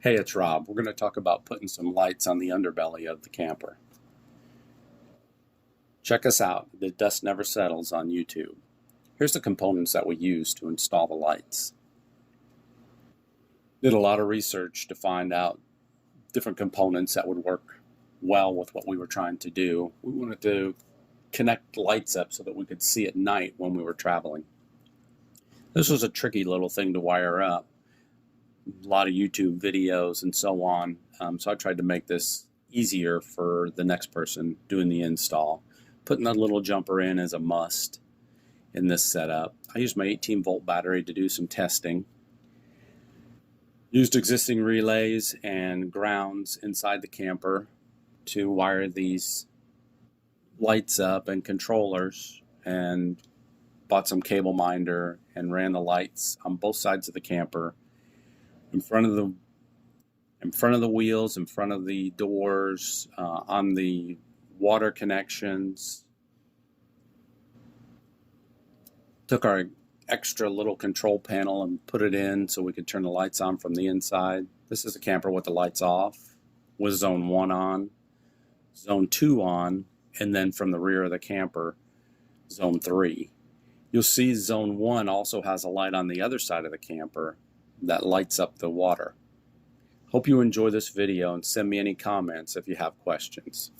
Hey, it's Rob. We're going to talk about putting some lights on the underbelly of the camper. Check us out, The Dust Never Settles on YouTube. Here's the components that we use to install the lights. Did a lot of research to find out different components that would work well with what we were trying to do. We wanted to connect lights up so that we could see at night when we were traveling. This was a tricky little thing to wire up. A lot of YouTube videos and so on. So I tried to make this easier for the next person doing the install. Putting that little jumper in is a must in this setup. I used my 18-volt battery to do some testing. Used existing relays and grounds inside the camper to wire these lights up and controllers, and bought some cable minder and ran the lights on both sides of the camper, in front of the wheels, in front of the doors, on the water connections. Took our extra little control panel and put it in so we could turn the lights on from the inside. This is a camper with the lights off, with zone 1 on, zone 2 on, and then from the rear of the camper, zone 3. You'll see zone 1 also has a light on the other side of the camper that lights up the water. Hope you enjoy this video and send me any comments if you have questions.